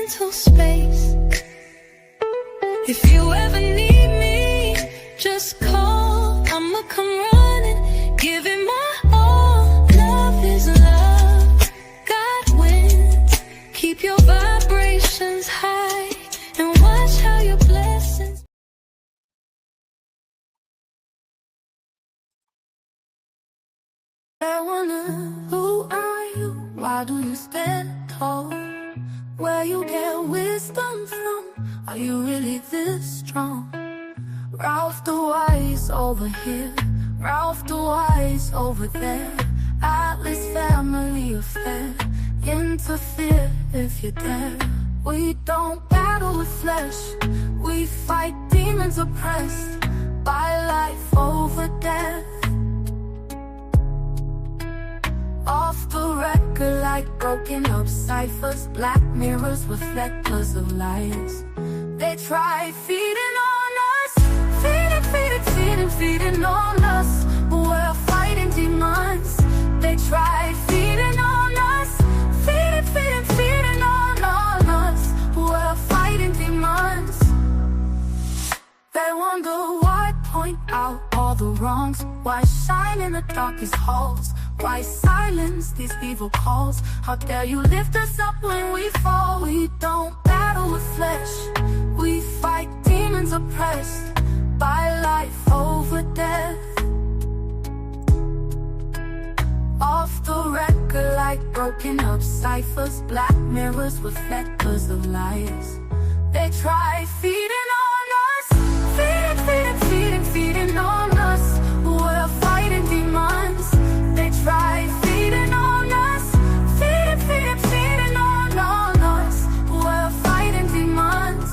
mental space. If you ever need me, just call. I'ma come running, give it my all. Love is love, God wins. Keep your vibrations high and watch how your blessings. I wonder, who are you? Why do you stand tall? Where you get wisdom from? Are you really this strong? Ralph DaWise over here, Ralph DaWise over there. Atlas family affair, interfere if you dare. We don't battle with flesh, we fight demons oppressed by life over death. Off the record like broken up ciphers, black mirrors reflectors of lies. They try feeding on us, feeding on us. We're fighting demons. They try feeding on us, feeding on us. We're fighting demons. They wonder why, point out all the wrongs. Why shine in the darkest halls? Why silence these evil calls? How dare you lift us up when we fall? We don't battle with flesh, we fight demons oppressed by life over death. Off the record like broken up ciphers, black mirrors reflectors of lies. They try feeding on us, feeding on us. We're fighting demons. They try feeding on us, feeding on us. We're fighting demons.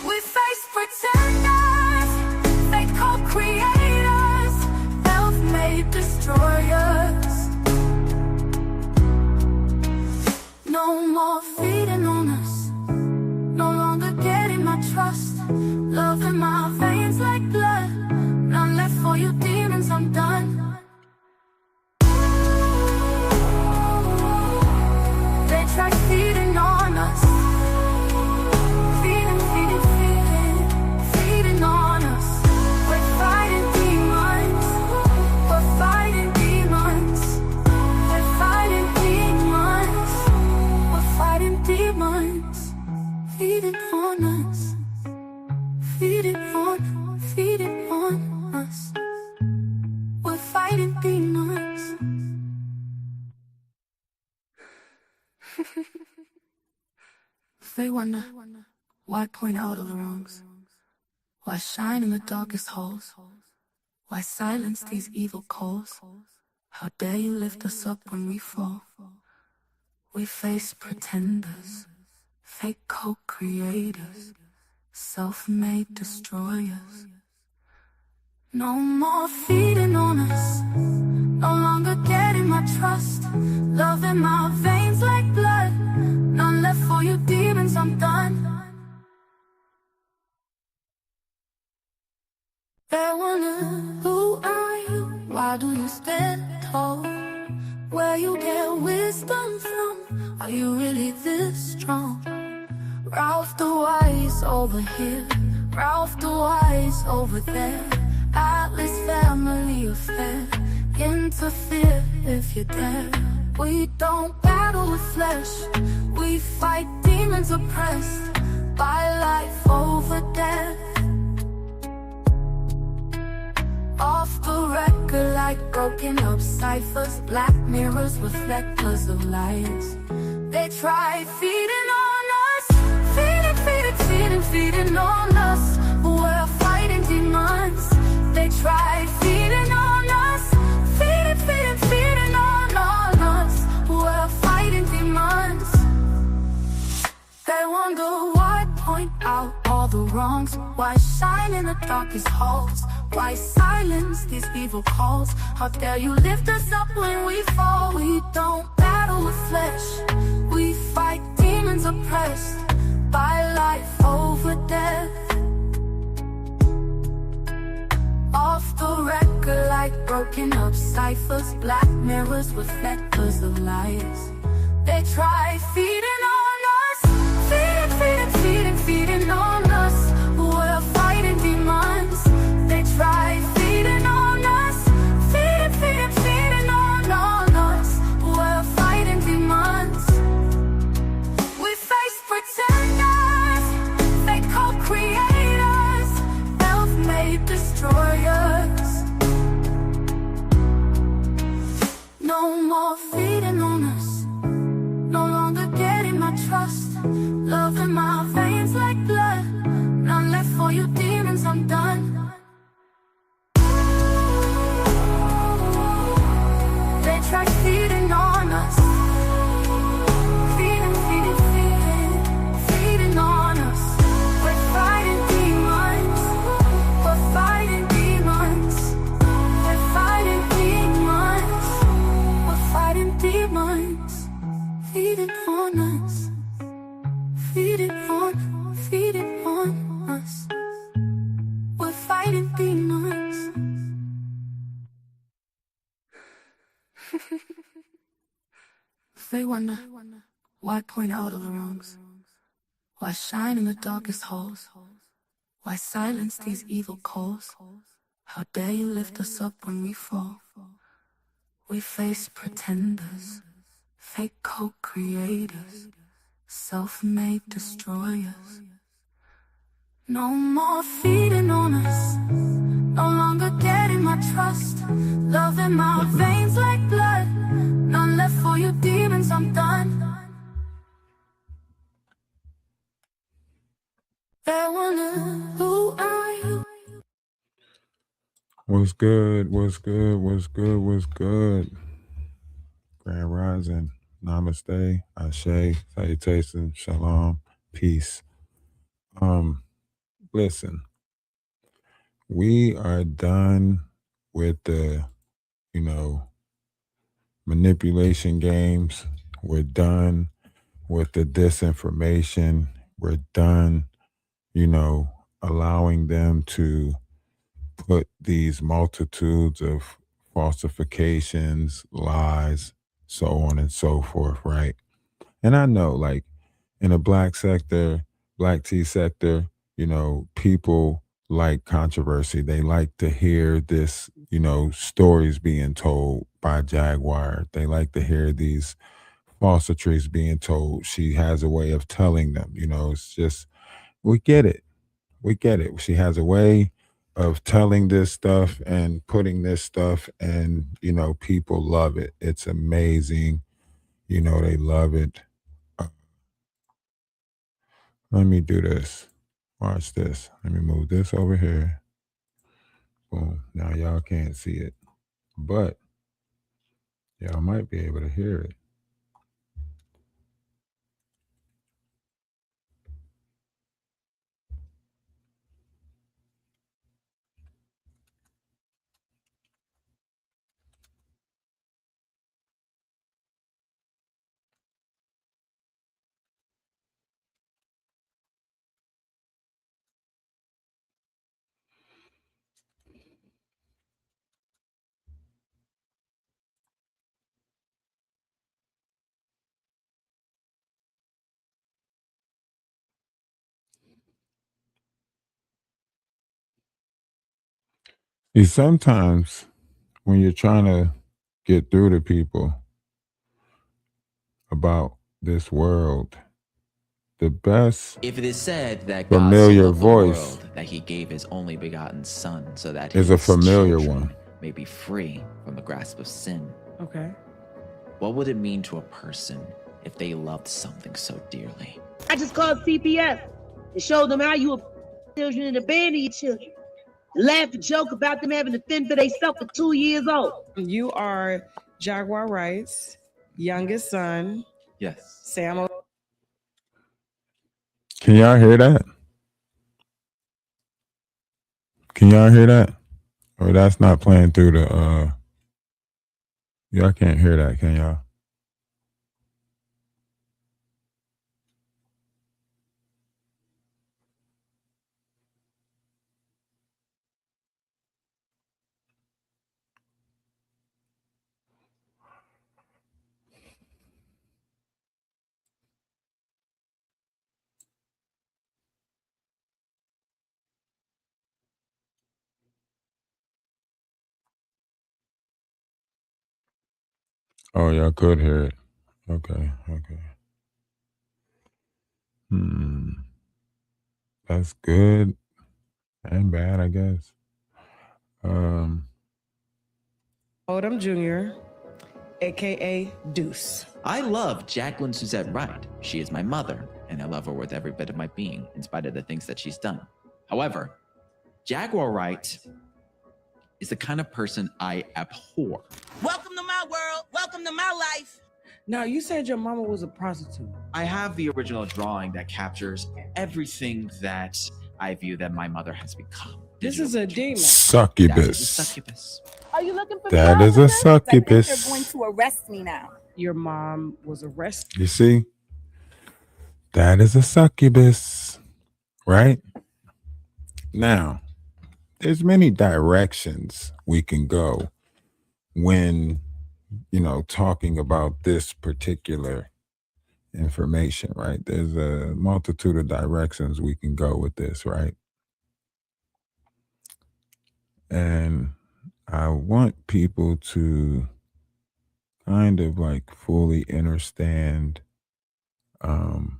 We face pretenders, fake co-creators, self-made destroyers. No more feeding on us, no longer getting my trust. Love in my veins like blood, none left for you demons, I'm done. They try feeding on us, feeding on us. We're fighting demons, we're fighting demons. We're fighting demons, we're fighting demons. Feeding on us, feeding on us. We're fighting demons. They wonder, why point out all the wrongs? Why shine in the darkest halls? Why silence these evil calls? How dare you lift us up when we fall? We face pretenders, fake co-creators, self-made destroyers. No more feeding on us, no longer getting my trust. Love in my veins like blood, none left for you demons, I'm done. They wonder, who are you? Why do you stand tall? Where you get wisdom from? Are you really this strong? Ralph DaWise over here, Ralph DaWise over there. Atlas family affair, interfere if you dare. We don't battle with flesh, we fight demons oppressed by life over death. Off the record like broken up ciphers, black mirrors reflectors of lies. They try feeding on us, feeding on us. We're fighting demons. They try feeding on us, feeding on us. We're fighting demons. They wonder why, point out all the wrongs. Why shine in the darkest halls? Why silence these evil calls? How dare you lift us up when we fall? We don't battle with flesh, we fight demons oppressed by life over death. Off the record like broken up ciphers, black mirrors reflectors of lies. They try feeding on us, Feed it on us. Feed it on us. We're fighting demons. They wonder why point out all the wrongs, why shine in the darkest holes, why silence these evil calls. How dare you lift us up when we fall? We face pretenders, fake co-creators, self-made destroyers. No more feeding on us, no longer getting my trust. Love in my veins like blood, none left for you demons, I'm done. They wonder, who are you? What's good? What's good? What's good? What's good? Grand Rising, Namaste, Ashe, Salutation, Shalom, peace. Listen, we are done with the, manipulation games. We're done with the disinformation. We're done, allowing them to put these multitudes of falsifications, lies, so on and so forth, right? And I know, like, in the black sector, black tea sector, people like controversy. They like to hear this, stories being told by Jaguar. They like to hear these falsitries being told. She has a way of telling them, it's just, we get it. We get it. She has a way of telling this stuff and putting this stuff, and people love it. It's amazing. They love it. Let me do this. Watch this. Let me move this over here. Boom. Now y'all can't see it, but y'all might be able to hear it. See, sometimes when you're trying to get through to people about this world, the best If it is said that God so familiar loved the voice world that he gave his only begotten son so that is his a familiar children one. may be free from the grasp of sin. Okay. What would it mean to a person if they loved something so dearly? I just called CPS and showed them how you were children and abandon your children. Laugh and joke about them having to fend for themselves for 2 years old. You are Jaguar Wright's youngest son, Yes. Sam. Can y'all hear that? Can y'all hear that? Or that's not playing through the y'all can't hear that, can y'all? Oh, y'all could hear it. Okay. That's good and bad, I guess. Odom Jr., aka Deuce. I love Jacqueline Suzette Wright. She is my mother, and I love her with every bit of my being, in spite of the things that she's done. However, Jaguar Wright is the kind of person I abhor. Welcome to my world. Welcome to my life. Now, you said your mama was a prostitute. I have the original drawing that captures everything that I view that my mother has become. This is a demon. That is a Succubus. succubus. Are you looking for That me? is a I think succubus. they're going to arrest me now. your mom was arrested. You see, that is a succubus, right? Now, there's many directions we can go when, talking about this particular information, right? There's a multitude of directions we can go with this, right? And I want people to kind of like fully understand um,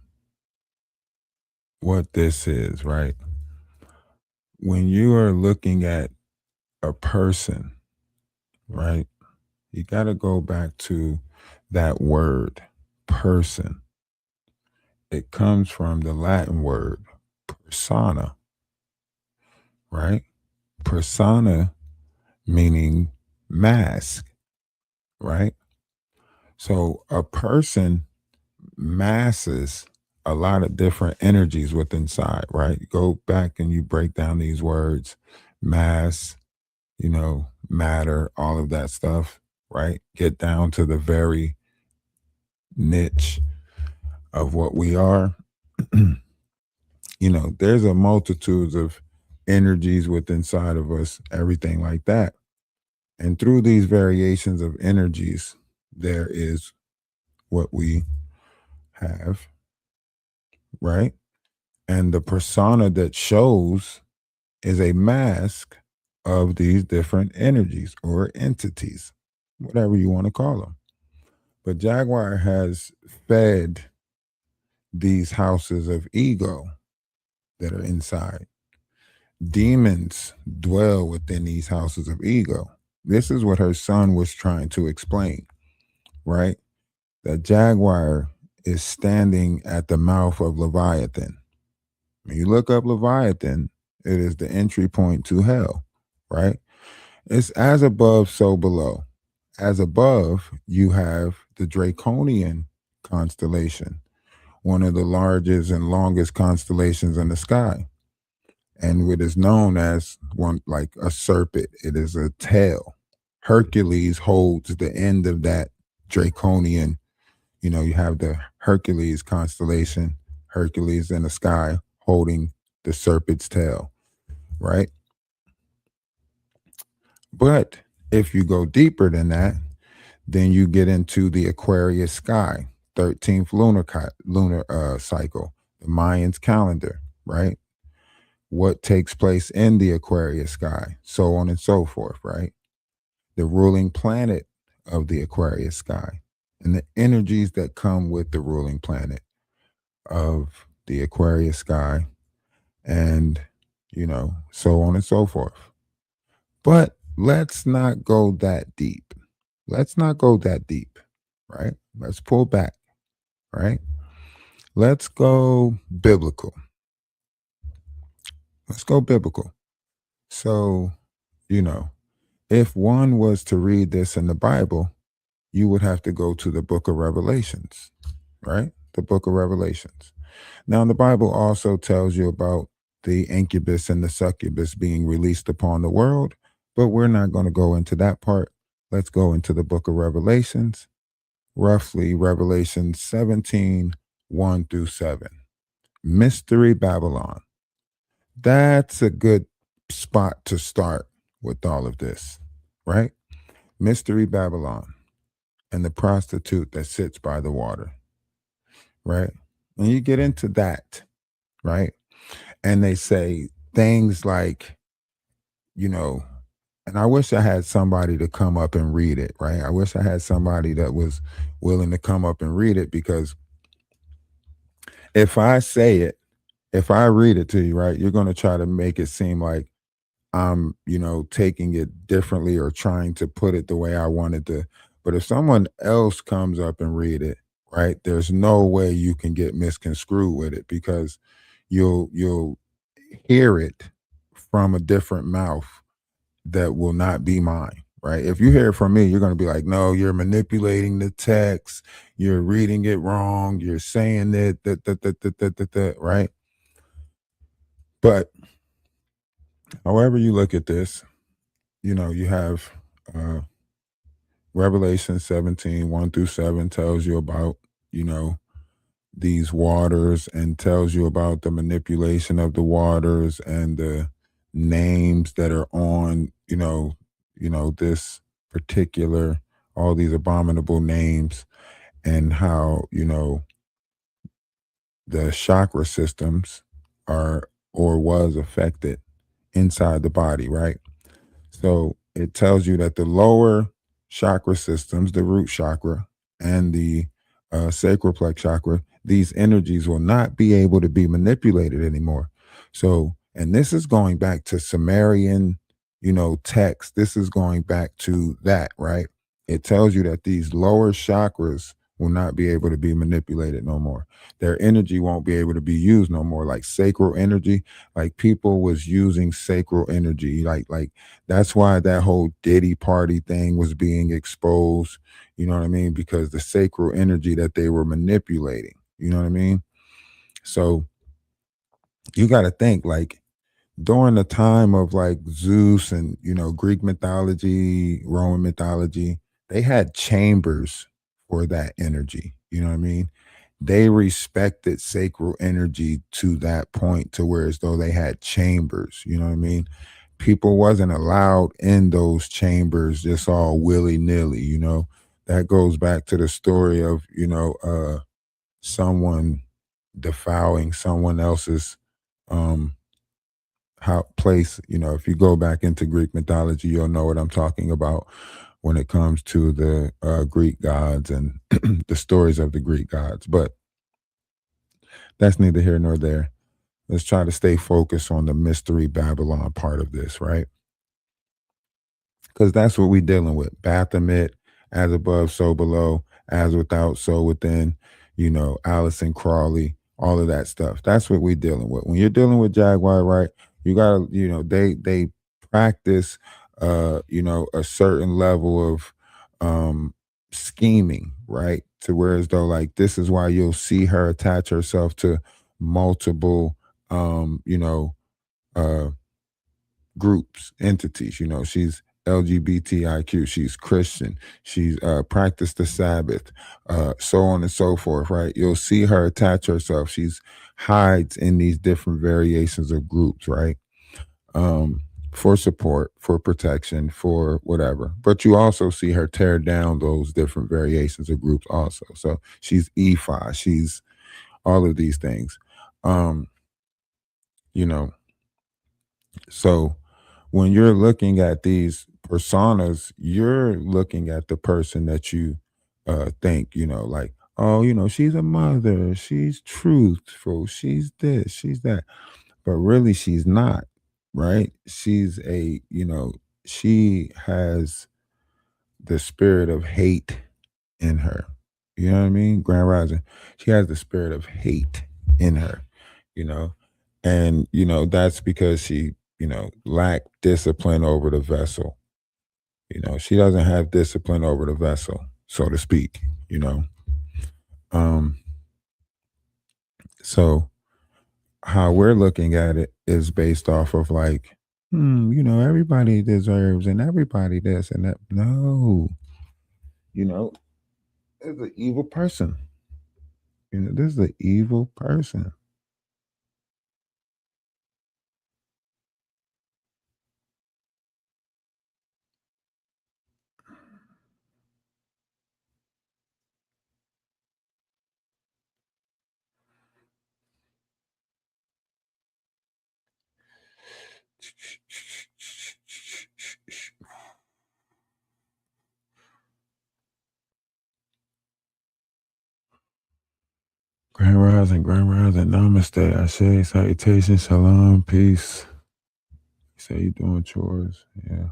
what this is, right? When you are looking at a person, right, you got to go back to that word, person. It comes from the Latin word persona, right? Persona meaning mask, right? So a person masses a lot of different energies within inside, right? You go back and you break down these words, mass, matter, all of that stuff, right? Get down to the very niche of what we are. There's a multitude of energies within inside of us, everything like that. And through these variations of energies, there is what we have, right? And the persona that shows is a mask of these different energies or entities, whatever you want to call them. But Jaguar has fed these houses of ego that are inside. Demons dwell within these houses of ego. This is what her son was trying to explain, right? That Jaguar is standing at the mouth of Leviathan. When you look up Leviathan, it is the entry point to hell, right? It's as above, so below. As above, you have the Draconian constellation, one of the largest and longest constellations in the sky. And what is known as one like a serpent, it is a tail. Hercules holds the end of that Draconian. You have the Hercules constellation, Hercules in the sky holding the serpent's tail, right? But if you go deeper than that, then you get into the Aquarius sky, 13th lunar cycle, the Mayans calendar, right? What takes place in the Aquarius sky, so on and so forth, right? The ruling planet of the Aquarius sky and the energies that come with the ruling planet of the Aquarius sky and, so on and so forth. But let's not go that deep. Let's not go that deep, right? Let's pull back, right? Let's go biblical. Let's go biblical. So, if one was to read this in the Bible, you would have to go to the book of Revelations, right? The book of Revelations. Now, the Bible also tells you about the incubus and the succubus being released upon the world, but we're not going to go into that part. Let's go into the book of Revelations, roughly Revelation 17, 1 through 7. Mystery Babylon. That's a good spot to start with all of this, right? Mystery Babylon and the prostitute that sits by the water, right? And you get into that, right? And they say things like, and I wish I had somebody to come up and read it, right? I wish I had somebody that was willing to come up and read it, because if I say it, if I read it to you, right, you're going to try to make it seem like I'm, taking it differently or trying to put it the way I wanted to. But if someone else comes up and read it, right, there's no way you can get misconstrued with it, because you'll hear it from a different mouth that will not be mine, right? If you hear it from me, you're going to be like, no, you're manipulating the text, you're reading it wrong, you're saying it, right? But however you look at this, you have Revelation 17, 1 through 7 tells you about, you know, these waters and tells you about the manipulation of the waters and the names that are on, this particular, all these abominable names, and how, the chakra systems are or was affected inside the body, right? So it tells you that the lower chakra systems, the root chakra and the sacral chakra, these energies will not be able to be manipulated anymore. So, and this is going back to Sumerian, text. This is going back to that, right? It tells you that these lower chakras will not be able to be manipulated no more. Their energy won't be able to be used no more, like sacral energy. Like people was using sacral energy, like that's why that whole Diddy party thing was being exposed. You know what I mean? Because the sacral energy that they were manipulating. You know what I mean? So you got to think, like, during the time of like Zeus and, Greek mythology, Roman mythology, they had chambers for that energy. You know what I mean? They respected sacral energy to that point, to where as though they had chambers. You know what I mean? People wasn't allowed in those chambers just all willy-nilly. That goes back to the story of, someone defiling someone else's um how place. If you go back into Greek mythology, you'll know what I'm talking about when it comes to the Greek gods and the stories of the Greek gods. But that's neither here nor there. Let's try to stay focused on the mystery Babylon part of this, right? Because that's what we're dealing with. Baphomet, as above, so below, as without, so within, Allison Crawley, all of that stuff. That's what we're dealing with. When you're dealing with Jaguar, right, you gotta, they practice a certain level of scheming, right? To where as though like this is why you'll see her attach herself to multiple uh groups, entities. She's LGBTIQ, she's Christian, she's practiced the Sabbath, so on and so forth, right? You'll see her attach herself. She's hides in these different variations of groups, right? For support, for protection, for whatever. But you also see her tear down those different variations of groups also. So she's EFI, she's all of these things. Um, you know, so when you're looking at these personas, you're looking at the person that you think, like, oh, she's a mother, she's truthful, she's this, she's that. But really, she's not, right? She's she has the spirit of hate in her. You know what I mean? Grand Rising. She has the spirit of hate in her, you know? And, that's because she, lacked discipline over the vessel. She doesn't have discipline over the vessel, so to speak, you know? Um, so how we're looking at it is based off of like, everybody deserves and everybody this and that. No, you know, it's an evil person. This is an evil person. Grand Rising, Namaste, Ashe, salutations, shalom, peace. You say you doing chores, yeah.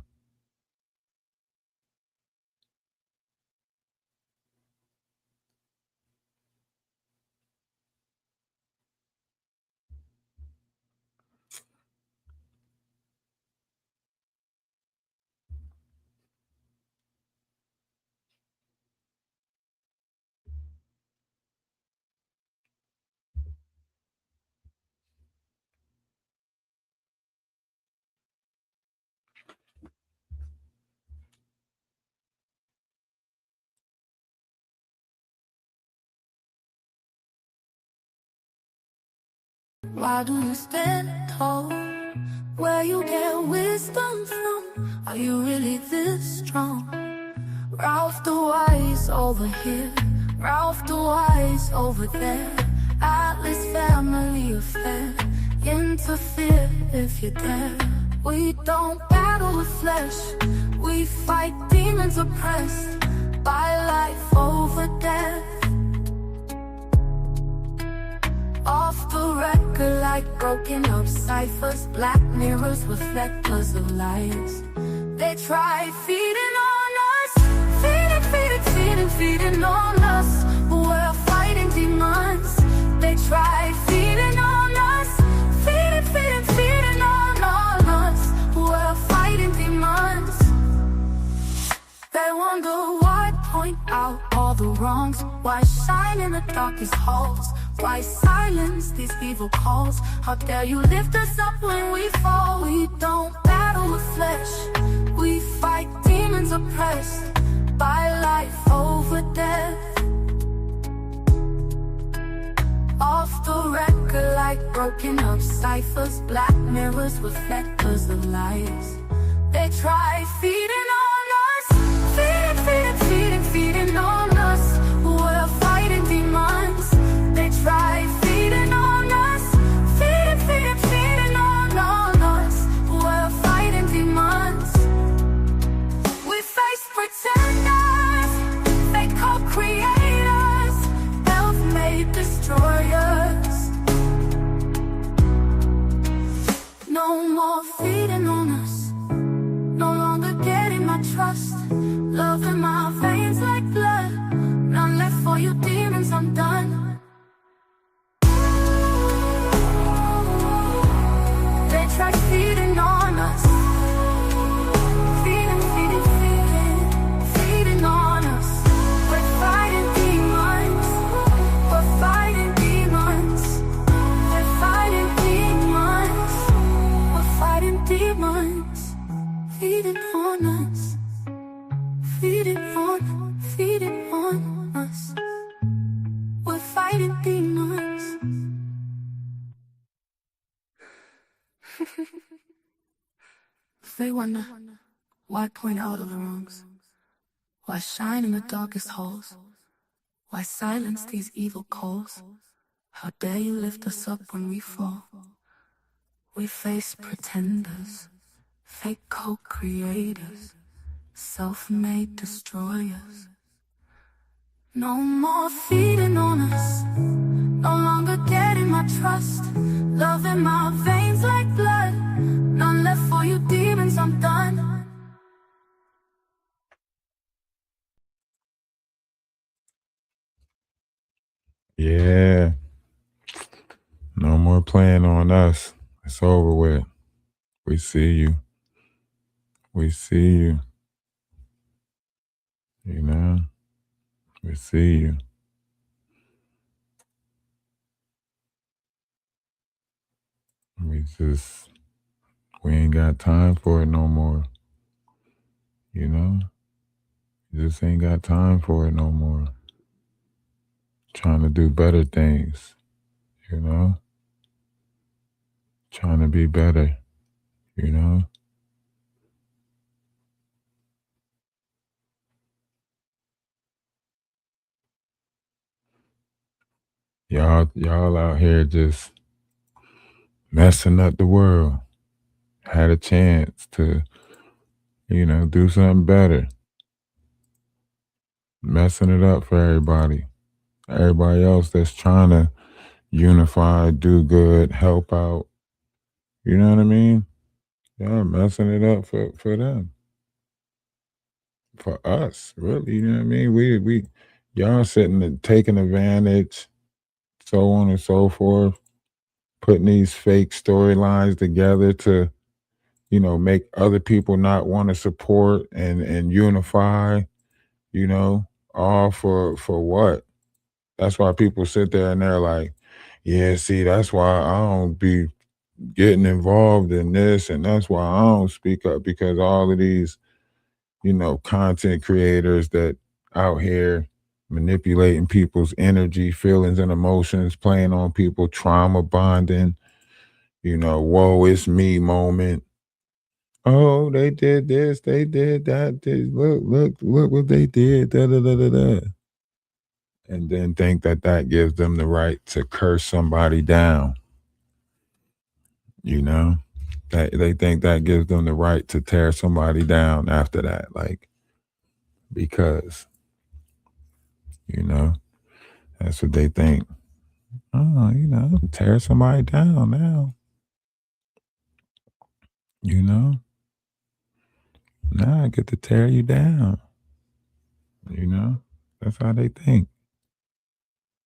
Why do you stand tall? Where you get wisdom from? Are you really this strong? Ralph DaWise over here, Ralph DaWise over there. Atlas family affair. Interfere if you dare. We don't battle with flesh, we fight demons oppressed by life over death. Off the record like broken up ciphers, black mirrors with vectors of lies. They try feeding on us, feeding on us. We're fighting demons. They try feeding on us, feeding on us. We're fighting demons. They wonder why point out all the wrongs, why shine in the darkest halls, why silence these evil calls. How dare you lift us up when we fall? We don't battle with flesh, we fight demons oppressed by life over death. Off the record like broken up ciphers, black mirrors with vectors of lies. They try feeding on us, feeding on us. We're fighting demons. They try feeding on us, feeding on us. We're fighting demons. We face pretenders, fake co-creators, self-made destroyers. No more feeding on us, no longer getting my trust. Love in my veins like blood, none left for you demons, I'm done. They try feeding on us, feeding on us. We're fighting demons, we're fighting demons. They're fighting demons, we're fighting demons. Feeding on us, feeding on us. We're fighting demons. They wonder why point out all the wrongs, why shine in the darkest halls, why silence these evil calls. How dare you lift us up when we fall? We face pretenders, fake co-creators, self-made destroyers. No more feeding on us, no longer getting my trust. Love in my veins like blood, none left for you demons, I'm done. Yeah. No more playing on us. It's over with. We see you. We see you. You know? We see you. We ain't got time for it no more. You know? We just ain't got time for it no more. Trying to do better things. You know? Trying to be better. You know? Y'all out here just messing up the world. Had a chance to, do something better. Messing it up for everybody. Everybody else that's trying to unify, do good, help out. You know what I mean? Y'all messing it up for them. For us, really. You know what I mean? We y'all sitting and taking advantage, so on and so forth, putting these fake storylines together to, make other people not want to support and unify, all for what? That's why people sit there and they're like, yeah, see, that's why I don't be getting involved in this, and that's why I don't speak up, because all of these, content creators that out here manipulating people's energy, feelings, and emotions, playing on people, trauma bonding, woe is me moment. Oh, they did this, they did that. Look what they did. Da, da, da, da, da. And then think that gives them the right to curse somebody down. That they think that gives them the right to tear somebody down after that, like, because that's what they think. Oh, tear somebody down now. Now I get to tear you down. That's how they think.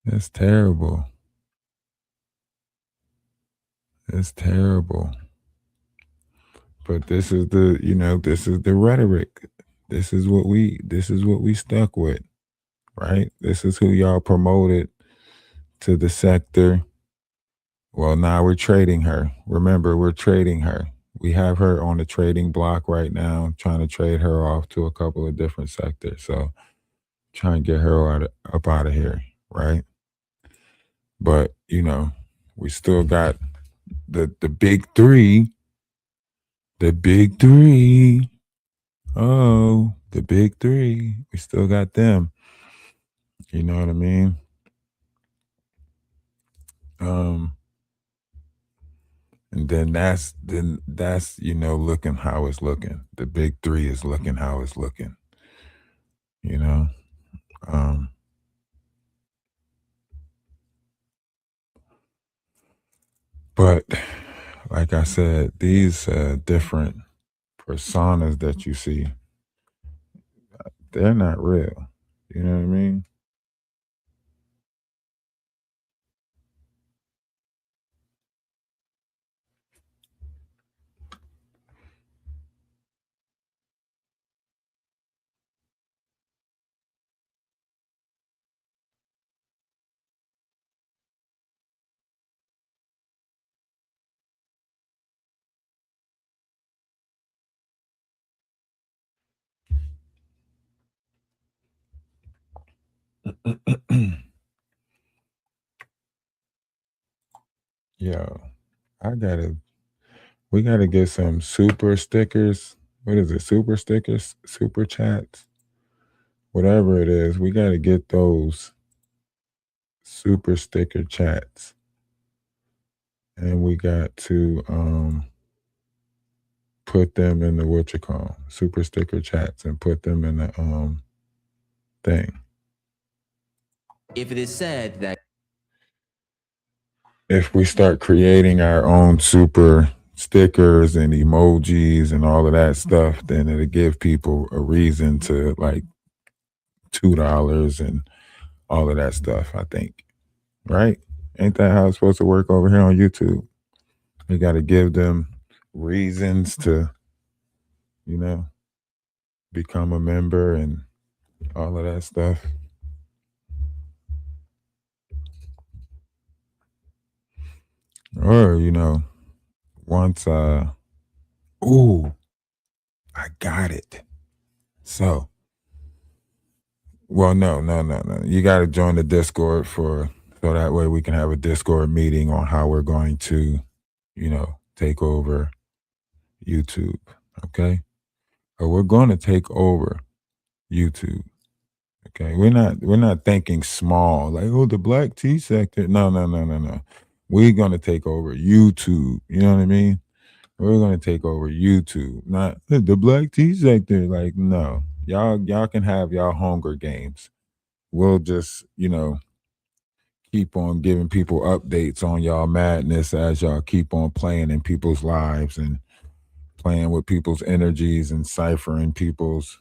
It's terrible. It's terrible. But this is the rhetoric. This is what we stuck with, right? This is who y'all promoted to the sector. Well, now we're trading her. Remember, we're trading her. We have her on the trading block right now, trying to trade her off to a couple of different sectors. So trying to get her up out of here, right? But, we still got the big three. The big three. Oh, the big three. We still got them. You know what I mean? And then that's looking how it's looking. The big three is looking how it's looking. But like I said, these different personas that you see, they're not real. You know what I mean? Yo, we gotta get some super stickers. What is it? Super stickers, super chats, whatever it is. We gotta get those super sticker chats. And we got to put them in the super sticker chats, and put them in the thing. If it is said that if we start creating our own super stickers and emojis and all of that stuff, then it'll give people a reason to like $2 and all of that stuff, I think. Right? Ain't that how it's supposed to work over here on YouTube? We got to give them reasons to, become a member and all of that stuff. Or, once, ooh, I got it. So, well, no. You got to join the Discord so that way we can have a Discord meeting on how we're going to, take over YouTube. Okay. But we're going to take over YouTube. Okay. We're not thinking small, like, oh, the black tea sector. No. We're going to take over YouTube. You know what I mean? We're going to take over YouTube, not the black tea sector. Like, no, y'all can have y'all Hunger Games. We'll just, keep on giving people updates on y'all madness as y'all keep on playing in people's lives and playing with people's energies and ciphering people's,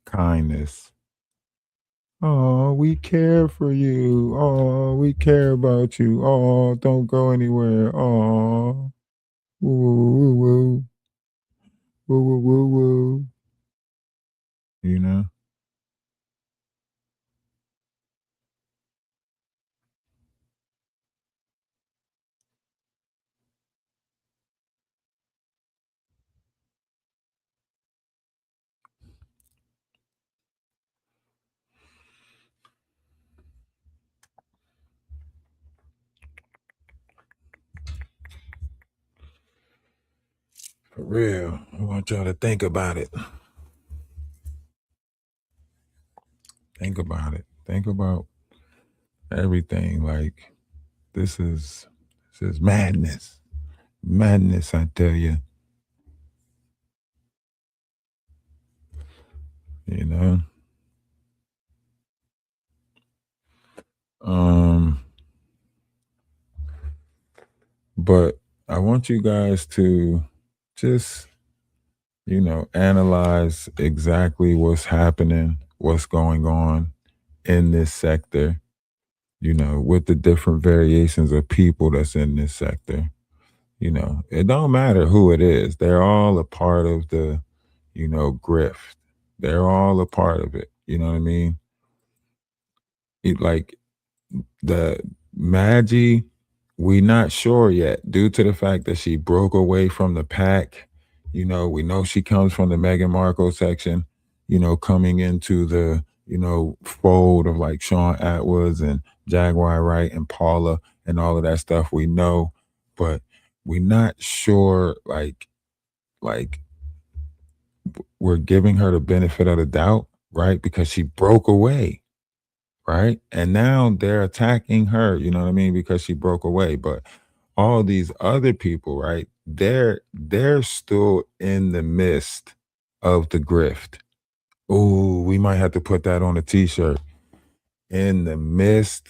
kindness. Oh, we care for you. Oh, we care about you. Oh, don't go anywhere. Oh, woo, woo, woo, woo, woo, woo, woo. You know? real. I want y'all to think about it. Think about it. Think about everything. Like this is madness. Madness, I tell you. You know. But I want you guys to just, analyze exactly what's happening, what's going on in this sector, with the different variations of people that's in this sector. It don't matter who it is. They're all a part of the, grift. They're all a part of it. You know what I mean? Like the Maggie, we not sure yet due to the fact that she broke away from the pack. We know she comes from the Meghan Markle section, coming into the, fold of like Sean Atwoods and Jaguar Wright and Paula and all of that stuff we know, but we're not sure like we're giving her the benefit of the doubt, right? Because she broke away, right? And now they're attacking her, you know what I mean? Because she broke away. But all these other people, right? They're still in the midst of the grift. Ooh, we might have to put that on a t-shirt. In the midst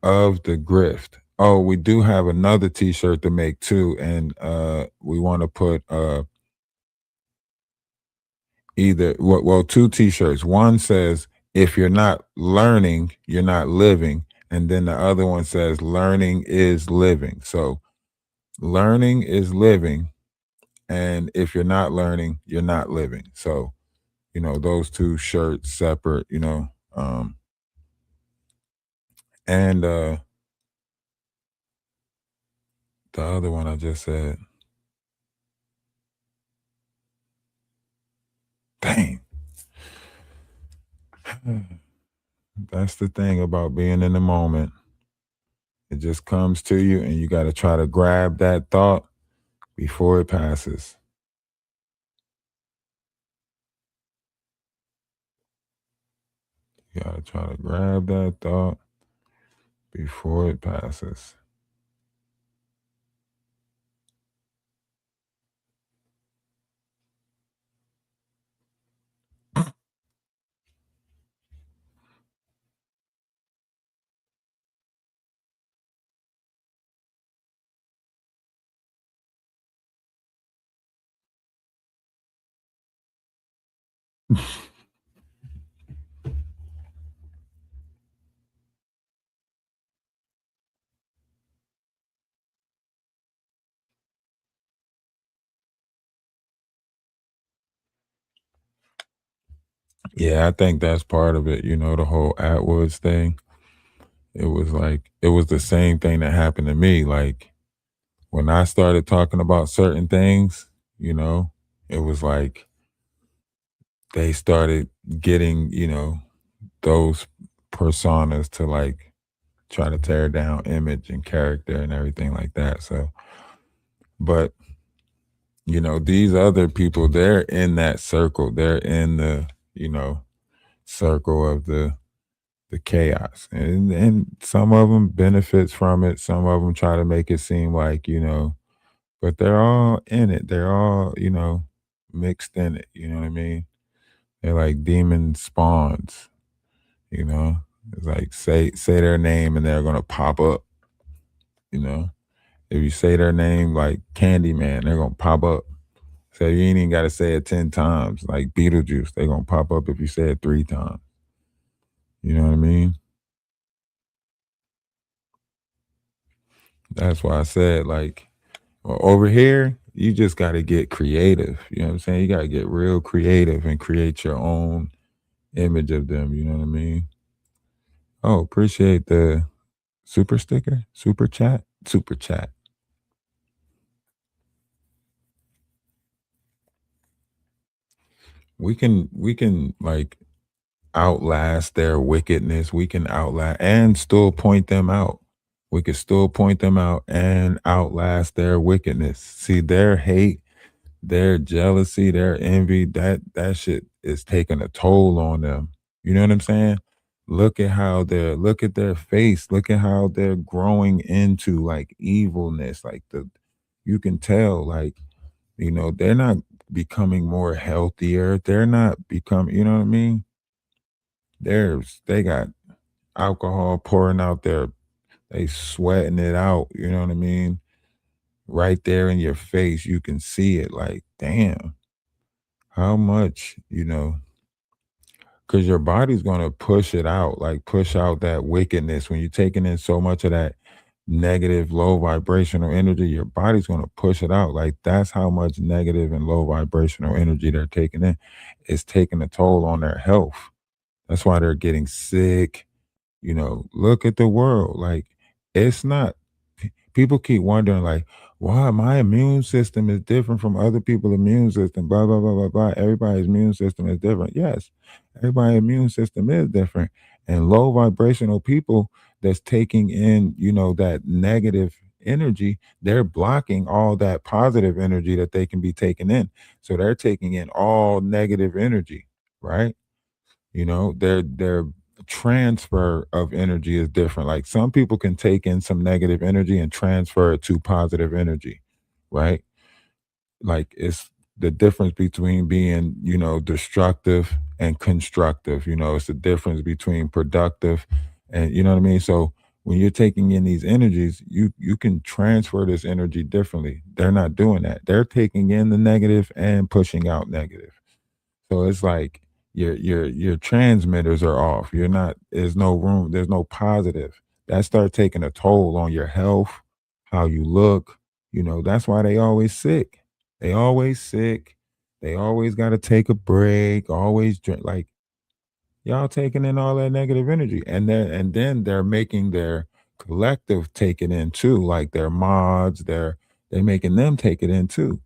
of the grift. Oh, we do have another t-shirt to make too, and we want to put two t-shirts. One says, if you're not learning, you're not living. And then the other one says, learning is living. So learning is living. And if you're not learning, you're not living. So, those two shirts separate, and the other one I just said, dang. That's the thing about being in the moment. It just comes to you and you got to try to grab that thought before it passes. You got to try to grab that thought before it passes. Yeah, I think that's part of it. The whole Atwoods thing. It was the same thing that happened to me. Like when I started talking about certain things, it was like they started getting, those personas to like try to tear down image and character and everything like that. So, but these other people, they're in that circle. They're in the, circle of the chaos. And some of them benefits from it. Some of them try to make it seem like, but they're all in it. They're all, mixed in it. You know what I mean? They're like demon spawns, It's like say their name and they're gonna pop up, If you say their name like Candyman, they're gonna pop up. So you ain't even gotta say it 10 times. Like Beetlejuice, they're gonna pop up if you say it 3 times. You know what I mean? That's why I said, like, over here, you just gotta get creative. You know what I'm saying? You gotta get real creative and create your own image of them. You know what I mean? Oh, appreciate the super sticker, super chat. We can like outlast their wickedness. We can outlast and still point them out. We could still point them out and outlast their wickedness. See, their hate, their jealousy, their envy, that shit is taking a toll on them. You know what I'm saying? Look at their face, look at how they're growing into like evilness. Like you can tell, like, they're not becoming more healthier. They're not becoming, you know what I mean? They got alcohol pouring out their, they sweating it out, you know what I mean? Right there in your face, you can see it. Like, damn, how much, because your body's going to push it out, like push out that wickedness. When you're taking in so much of that negative, low vibrational energy, your body's going to push it out. Like, that's how much negative and low vibrational energy they're taking in. It's taking a toll on their health. That's why they're getting sick. Look at the world. Like, it's not, people keep wondering, like, why my immune system is different from other people's immune system, blah, blah, blah, blah, blah. Everybody's immune system is different. Yes, everybody's immune system is different. And low vibrational people that's taking in, that negative energy, they're blocking all that positive energy that they can be taking in. So they're taking in all negative energy, right? Their transfer of energy is different. Like, some people can take in some negative energy and transfer it to positive energy, right? Like, it's the difference between being, destructive and constructive. It's the difference between productive and, you know what I mean? So when you're taking in these energies, you can transfer this energy differently. They're not doing that. They're taking in the negative and pushing out negative. So it's like your transmitters are off. You're not, there's no room, there's no positive. That start taking a toll on your health, how you look. That's why they always sick. They always sick. They always got to take a break, always drink. Like, y'all taking in all that negative energy. And then they're making their collective take it in too, like their mods, they making them take it in too.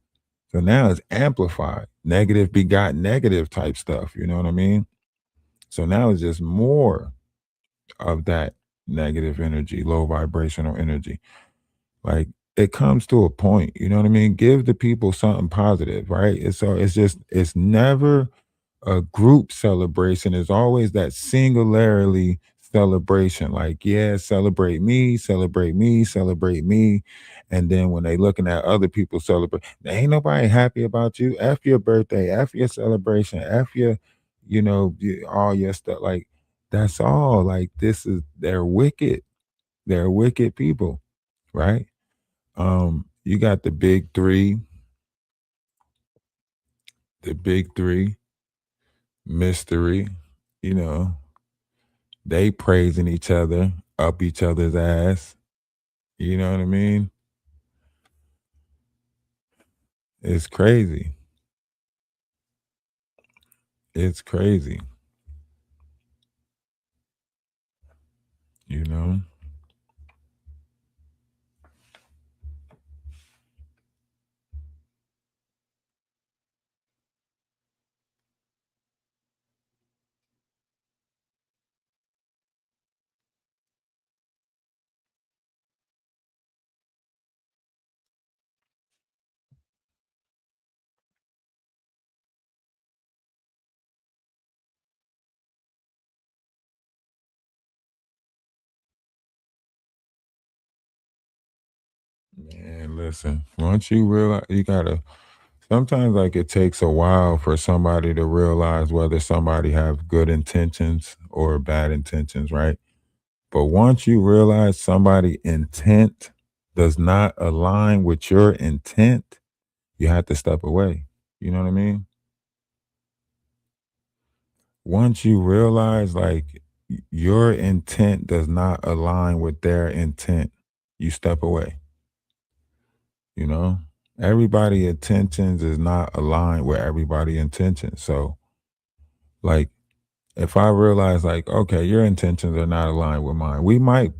So now it's amplified, negative begot negative type stuff. You know what I mean? So now it's just more of that negative energy, low vibrational energy. Like, it comes to a point, you know what I mean? Give the people something positive, right? It's never a group celebration. Is always that singularly celebration. Like, yeah, celebrate me, celebrate me, celebrate me. And then when they looking at other people celebrate, there ain't nobody happy about you. After your birthday, after your celebration, after your, all your stuff. Like, that's all. Like, they're wicked. They're wicked people, right? You got the big three, mystery, you know, they praising each other, up each other's ass. You know what I mean? It's crazy. It's crazy. You know? Man, listen, once you realize, you gotta, sometimes like it takes a while for somebody to realize whether somebody have good intentions or bad intentions, right? But once you realize somebody intent does not align with your intent, you have to step away. You know what I mean? Once you realize like your intent does not align with their intent, you step away. You know, everybody intentions is not aligned with everybody intentions. So, like, if I realize, like, okay, your intentions are not aligned with mine, we might,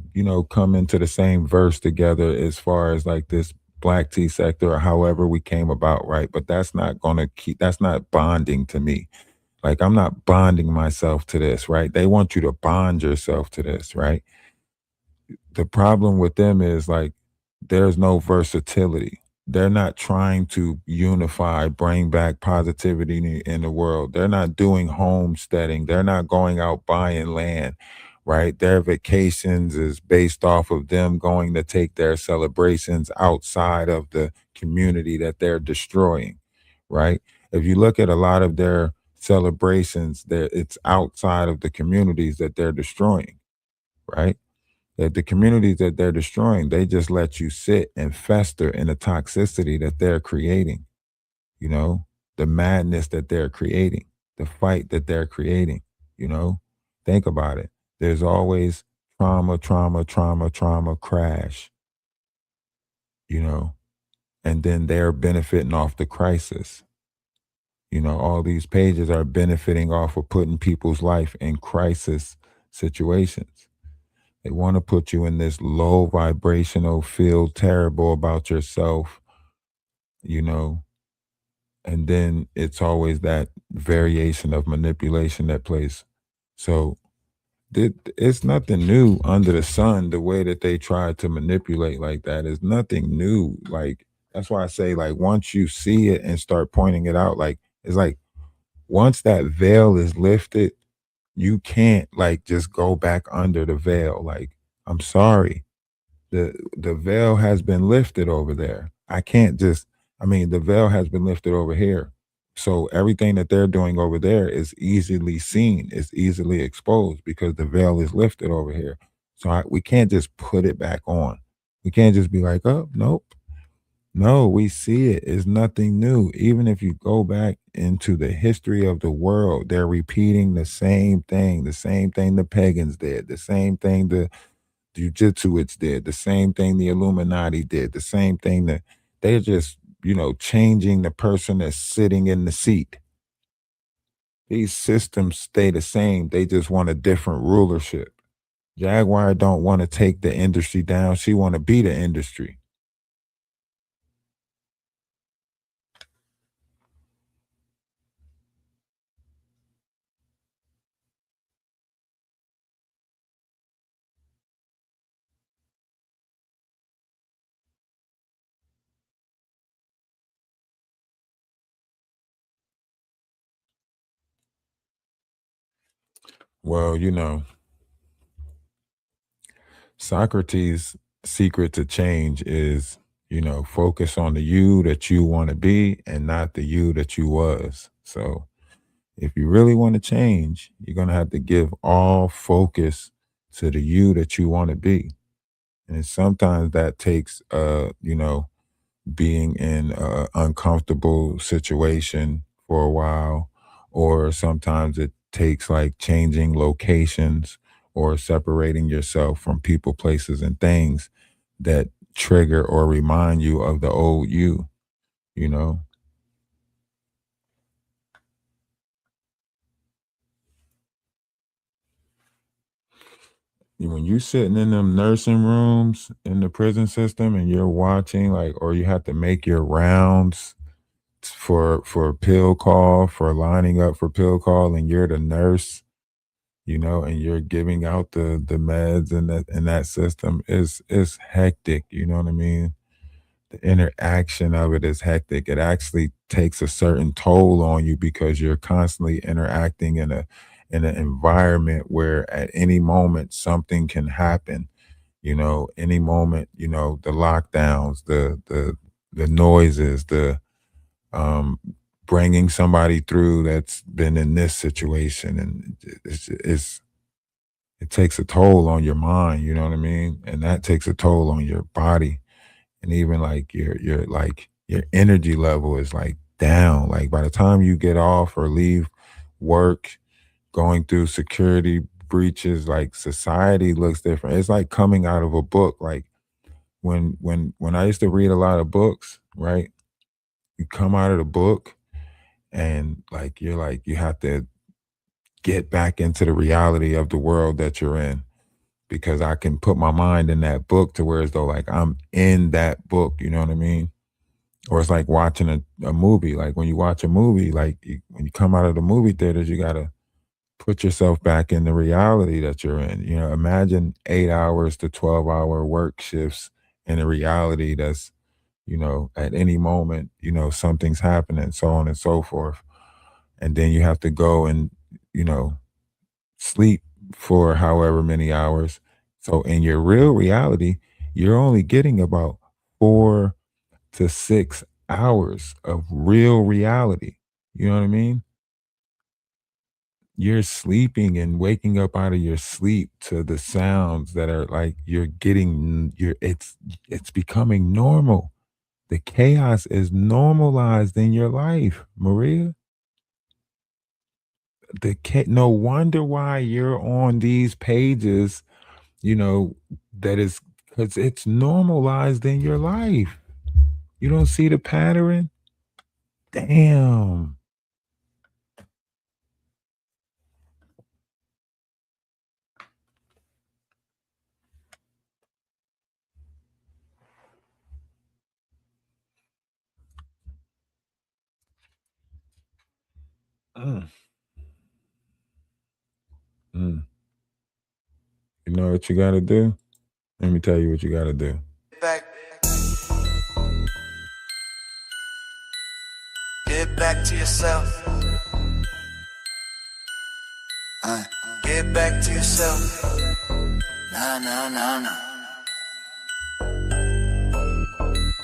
come into the same verse together as far as like this black tea sector or however we came about, right? But that's not going to keep, that's not bonding to me. Like, I'm not bonding myself to this, right? They want you to bond yourself to this, right? The problem with them is like there's no versatility. they're not trying to unify, bring back positivity in the world. They're not doing homesteading. They're not going out buying land, right? Their vacations is based off of them going to take their celebrations outside of the community that they're destroying, right? If you look at a lot of their celebrations, it's outside of the communities that they're destroying, right? That the communities that they're destroying, they just let you sit and fester in the toxicity that they're creating, you know, the madness that they're creating, the fight that they're creating, you know. Think about it. There's always trauma, trauma, trauma, trauma, crash, you know, and then they're benefiting off the crisis. You know, all these pages are benefiting off of putting people's life in crisis situations. They want to put you in this low vibrational, feel terrible about yourself, you know, and then it's always that variation of manipulation that plays. So it's nothing new under the sun. The way that they try to manipulate like that is nothing new. Like, that's why I say, like, once you see it and start pointing it out, like, it's like once that veil is lifted, you can't like just go back under the veil. Like, I'm sorry, the veil has been lifted over there. I can't just, I mean, the veil has been lifted over here. So everything that they're doing over there is easily seen, is easily exposed because the veil is lifted over here. So we can't just put it back on. We can't just be like, oh, nope. No, we see it. It's nothing new. Even if you go back into the history of the world, they're repeating the same thing the pagans did, the same thing the Jujitsuits did, the same thing the Illuminati did, the same thing that they're just, you know, changing the person that's sitting in the seat. These systems stay the same. They just want a different rulership. Jaguar don't want to take the industry down. She want to be the industry. Well, you know, Socrates' secret to change is, you know, focus on the you that you want to be and not the you that you was. So if you really want to change, you're going to have to give all focus to the you that you want to be. And sometimes that takes, you know, being in an uncomfortable situation for a while, or sometimes it takes like changing locations or separating yourself from people, places, and things that trigger or remind you of the old you know? When you sitting in them nursing rooms in the prison system and you're watching, like, or you have to make your rounds for pill call, for lining up for pill call, and you're the nurse, you know, and you're giving out the meds in that system is hectic. You know what I mean? The interaction of it is hectic. It actually takes a certain toll on you because you're constantly interacting in an environment where at any moment something can happen. You know, any moment, you know, the lockdowns, the noises, the um bringing somebody through that's been in this situation, and it takes a toll on your mind, you know what I mean? And that takes a toll on your body. And even like your energy level is like down. Like by the time you get off or leave work, going through security breaches, like society looks different. It's like coming out of a book. Like when I used to read a lot of books, right? You come out of the book and like you have to get back into the reality of the world that you're in, because I can put my mind in that book to where as though like I'm in that book, you know what I mean? Or it's like watching a movie. Like when you watch a movie, like when you come out of the movie theaters, you gotta put yourself back in the reality that you're in. You know, imagine 8 hours to 12-hour work shifts in a reality that's At any moment, something's happening, so on and so forth. And then you have to go and, you know, sleep for however many hours. So in your real reality, you're only getting about 4 to 6 hours of real reality. You know what I mean? You're sleeping and waking up out of your sleep to the sounds that are like you're getting you're it's becoming normal. The chaos is normalized in your life, Maria. No wonder why you're on these pages, you know, that is because it's normalized in your life. You don't see the pattern? Damn. Mm, mm. You know what you gotta do? Let me tell you what you gotta do. Back, get back to yourself. Get back to yourself. Nah, nah, nah, nah.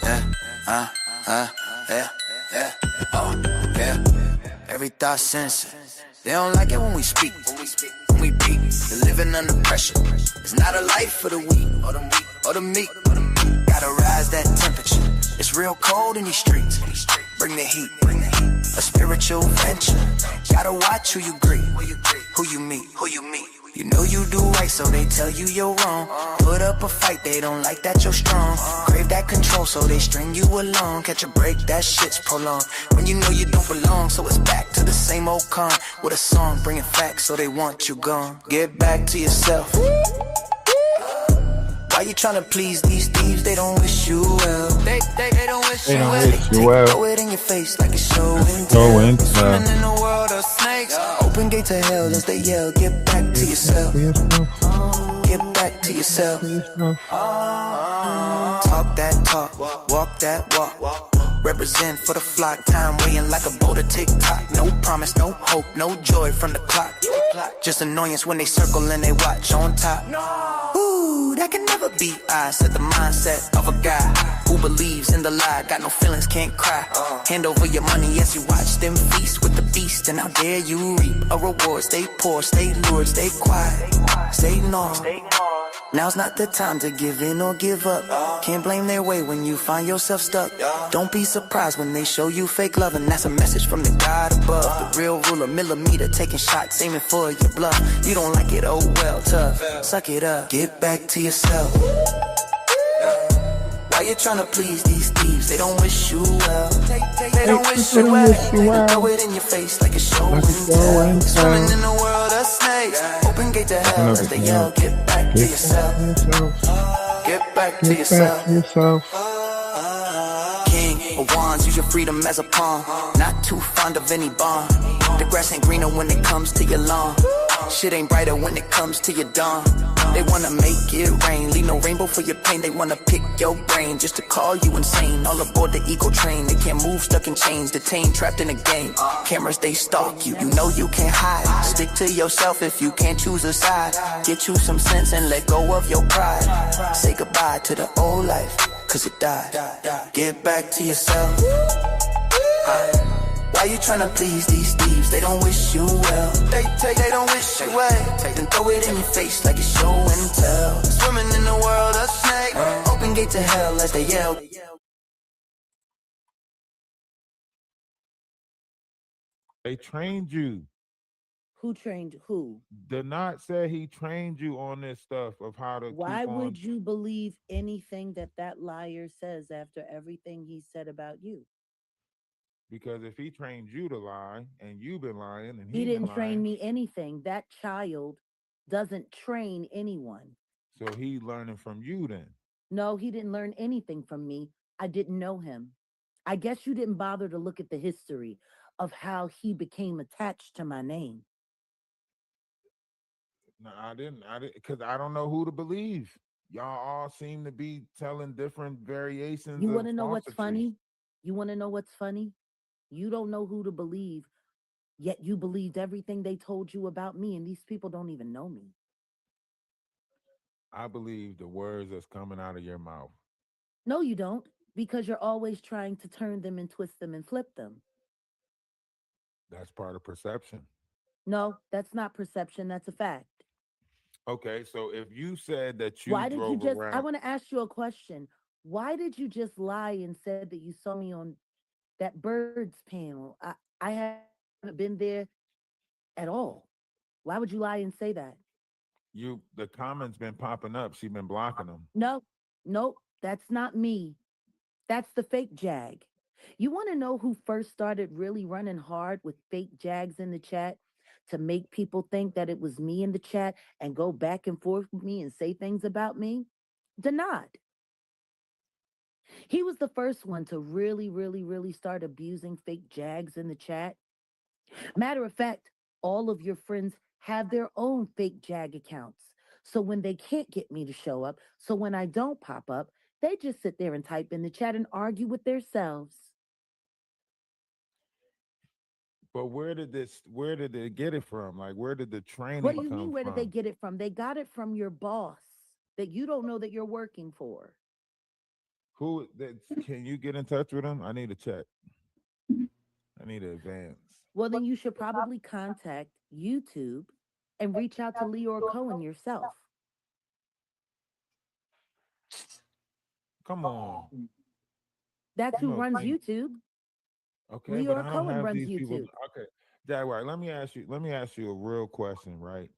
Yeah, yeah, yeah. Oh, yeah. Every thought sensor. They don't like it when we speak. When we beat, they're living under pressure. It's not a life for the weak or the meek. Gotta rise that temperature. It's real cold in these streets. Bring the heat. A spiritual venture. Gotta watch who you greet, who you meet. You know you do right, so they tell you you're wrong. Put up a fight, they don't like that you're strong. Crave that control, so they string you along. Catch a break, that shit's prolonged. When you know you don't belong, so it's back to the same old con. With a song, bringing facts, so they want you gone. Get back to yourself. Why you tryna please these thieves? They don't wish you well. They don't wish They you don't well. wish you well. Throw it in your face like a show and Show tell. and tell. Swimming in the world of snakes. Open gate to hell as they yell. Get back to yourself. Get back to yourself. Talk that talk, walk that walk. Represent for the flock, time weighing like a boat of tick-tock. No promise, no hope, no joy from the clock. Just annoyance when they circle and they watch on top. Ooh, that can never be I. Set the mindset of a guy who believes in the lie. Got no feelings, can't cry. Hand over your money as you watch them feast with the beast. And how dare you reap a reward. Stay poor, stay lured, stay quiet, stay normal. Now's not the time to give in or give up. Can't blame their way when you find yourself stuck. Don't be surprised when they show you fake love, and that's a message from the God above. The real ruler, millimeter, taking shots, aiming for your bluff. You don't like it, oh well, tough. Suck it up, get back to yourself. Why you tryna please these thieves? They don't wish you well. They don't wish you well. Throw it in your face like a show and tell. Swimming in the world of snakes. Open gate to hell as they yell. Get back to yourself. Get back to yourself. King of wands, use your freedom as a pawn. Not too fond of any bond. The grass ain't greener when it comes to your lawn. Shit ain't brighter when it comes to your dawn. They wanna make it rain, leave no rainbow for your pain. They wanna pick your brain just to call you insane. All aboard the ego train, they can't move, stuck in chains, detained, trapped in a game. Cameras, they stalk you, you know you can't hide. Stick to yourself if you can't choose a side. Get you some sense and let go of your pride. Say goodbye to the old life, cause it died. Get back to yourself. Why you tryna please these thieves? They don't wish you well. They don't wish you well. Then throw it in your face like a show and tell. Swimming in the world of snakes. Open gate to hell as they yell. They trained you. Who trained who? Denot said he trained you on this stuff of how to Why keep on. would you believe anything that liar says after everything he said about you? Because if he trained you to lie and you've been lying and He been didn't train lying, me anything. That child doesn't train anyone. so he learning from you then. No, he didn't learn anything from me. I didn't know him. I guess you didn't bother to look at the history of how he became attached to my name. No, I didn't, because I don't know who to believe. y'all all seem to be telling different variations You want of to know what's falsity. funny? You want to know what's funny? You don't know who to believe, yet you believed everything they told you about me, and these people don't even know me. I believe the words that's coming out of your mouth. No, you don't, because you're always trying to turn them and twist them and flip them. That's part of perception. No, that's not perception, that's a fact. Okay, so if you said that you Why did you drove just, I around, want to ask you a question. Why did you just lie and said that you saw me on that birds panel? I haven't been there at all. Why would you lie and say that? the comments been popping up. She been blocking them. No, nope, that's not me. That's the fake Jag. You want to know who first started really running hard with fake Jags in the chat to make people think that it was me in the chat and go back and forth with me and say things about me? Denard. He was the first one to really, really, really start abusing fake Jags in the chat. Matter of fact, all of your friends have their own fake Jag accounts. So when they can't get me to show up, so when I don't pop up, they just sit there and type in the chat and argue with themselves. But where did they get it from? Like, where did the What training do you mean, come where did they from? get it from? They got it from your boss that you don't know that you're working for. Who that can you get in touch with them? I need to check. I need to advance. Well, then you should probably contact YouTube and reach out to Leor Cohen yourself. Come on. That's You who know, runs thing. YouTube. Okay, but Leor I don't Cohen have runs these people. YouTube. Okay. Jaguar, let me ask you a real question, right? Do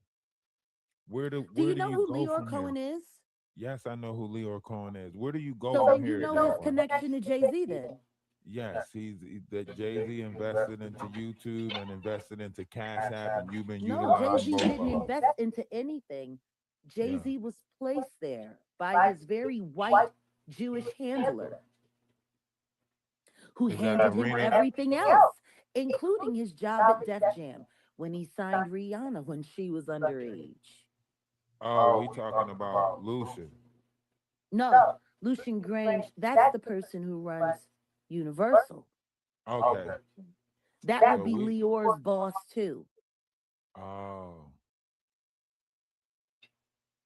Where you do know you who go Leor from here? Cohen is? Yes, I know who Leo Cohen is. Where do you go So from then you here, know his Jaguar? connection to Jay Z then. Yes, that Jay-Z invested into YouTube and invested into Cash App, and you've been No, Jay utilizing Z both didn't of them. invest into anything. Jay Yeah. Z was placed there by his very white Jewish handler who Is that handed him Marina? everything else, including his job at Def Jam when he signed Rihanna when she was underage. Oh, we talking about Lucian. No, Lucian Grange, that's the person who runs Universal. Okay. That would So be we Leor's boss too. oh,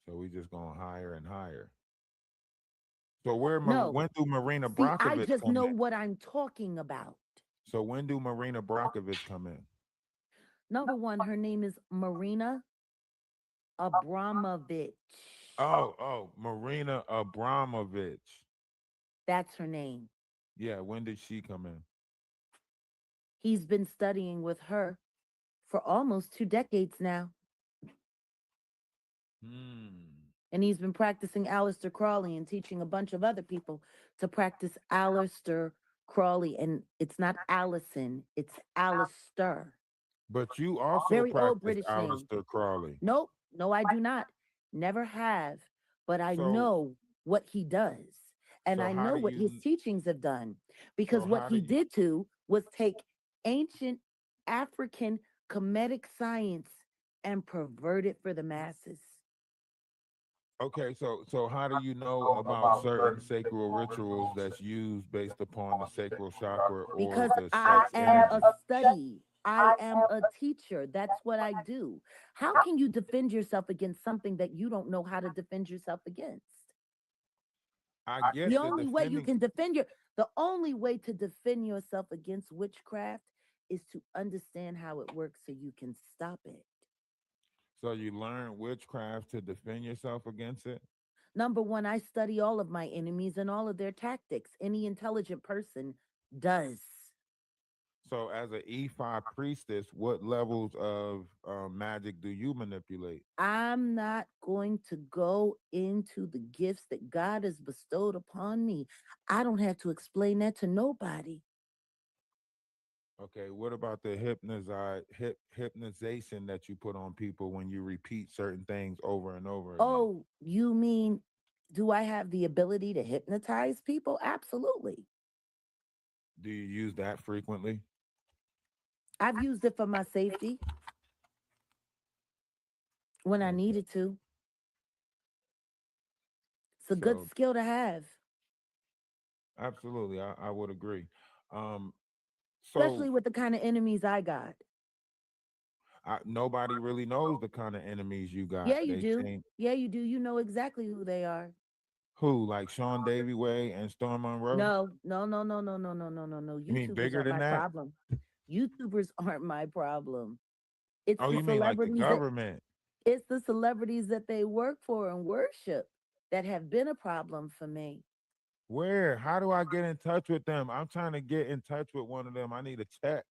so we just going higher and higher. So No, when do Marina see, I Brockovich just come know in? what I'm talking about. So when do Marina Brockovich come in? Number one, her name is Marina Abramovich. Marina Abramovich. That's her name. Yeah, when did she come in? He's been studying with her for almost 2 decades now. Hmm. And he's been practicing Aleister Crowley and teaching a bunch of other people to practice Aleister Crowley. And it's not Allison, it's Alistair. But you also Very old practice British name. Aleister Crowley. Nope, no, I do not. Never have. But I So know what he does. And so I how know do what his you teachings have done. so Because what how do he you did to was take ancient African Kemetic science and pervert it for the masses. Okay, so how do you know about certain sacral rituals that's used based upon the sacral chakra or Because the I sex am a energy? study. I am a teacher. That's what I do. How can you defend yourself against something that you don't know how to defend yourself against? I get The the only way you defending. can the only way to defend yourself against witchcraft is to understand how it works so you can stop it. So you learn witchcraft to defend yourself against it. Number one, I study all of my enemies and all of their tactics. Any intelligent person does. So as an E5 priestess, what levels of magic do you manipulate? I'm not going to go into the gifts that God has bestowed upon me. I don't have to explain that to nobody. Okay, what about the hypnotization that you put on people when you repeat certain things over and over again? Oh, you mean, do I have the ability to hypnotize people? Absolutely. Do you use that frequently? I've used it for my safety when I Okay. needed to. It's a good So skill to have, absolutely, I would agree. Um, so especially with the kind of enemies I got. nobody really knows the kind of enemies you got. Yeah, you They do. think Yeah, you do. You know exactly who they are. who, like Sean Davy Way and Storm Monroe? No, no, no, no, no, no, no, no, no, no. You mean YouTubers bigger aren't than my that? problem. YouTubers aren't my problem. It's Oh, the you mean like the celebrities that government? it's the celebrities that they work for and worship that have been a problem for me. Where? How do I get in touch with them? I'm trying to get in touch with one of them. I need a check.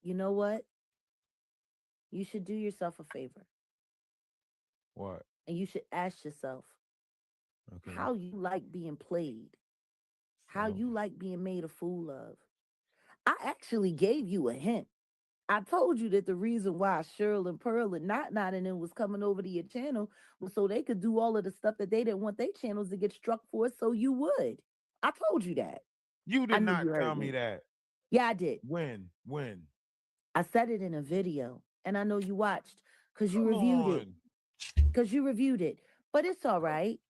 You know what? You should do yourself a favor What? and you should ask yourself Okay. how you like being played, how So you like being made a fool of. I actually gave you a hint. I told you that the reason why Cheryl and Pearl and Not and them was coming over to your channel was so they could do all of the stuff that they didn't want their channels to get struck for, so you would. I told you that. you I did knew you not tell heard me me. that. Yeah, I did. When? When? I said it in a video, and I know you watched because you Come reviewed it. on. Because you reviewed it. But it's all right.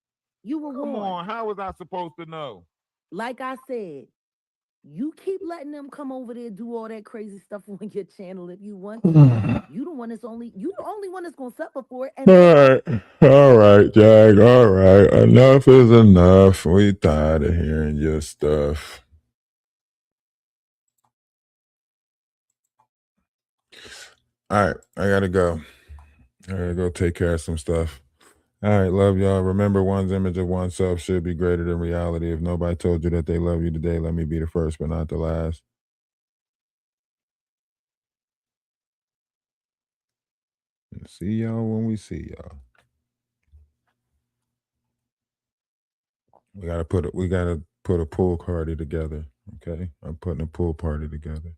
You were Come warned. on. How was I supposed to know? Like I said, you keep letting them come over there do all that crazy stuff on your channel if you want to. You the only one that's gonna suffer for it. And All right, Jack. All right. Enough is enough. We tired of hearing your stuff. All right, I gotta go. I gotta go take care of some stuff. All right, love y'all. Remember, one's image of oneself should be greater than reality. If nobody told you that they love you today, let me be the first, but not the last. See y'all when we see y'all. We gotta put a pool party together. Okay, I'm putting a pool party together.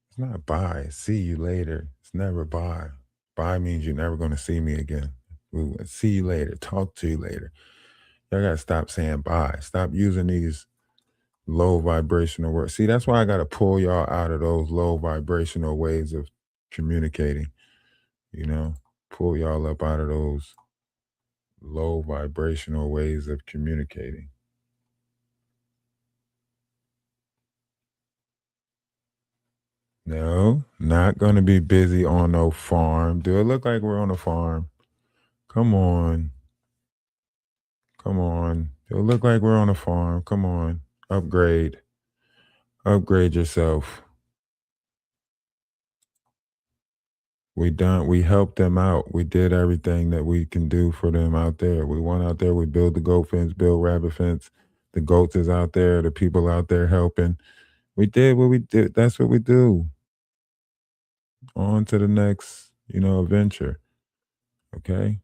It's not bye. See you later. It's never bye. Bye means you're never gonna see me again. We see you later. Talk to you later. Y'all gotta stop saying bye. Stop using these low vibrational words. See, that's why I gotta pull y'all out of those low vibrational ways of communicating. You know, pull y'all up out of those low vibrational ways of communicating. No, not going to be busy on no farm. Do it look like we're on a farm? Come on. Come on. Do it look like we're on a farm? Come on. Upgrade. Upgrade yourself. We helped them out. We did everything that we can do for them out there. We went out there, we built the goat fence, built rabbit fence. The goats is out there, the people out there helping. We did what we did. That's what we do. On to the next, adventure. Okay?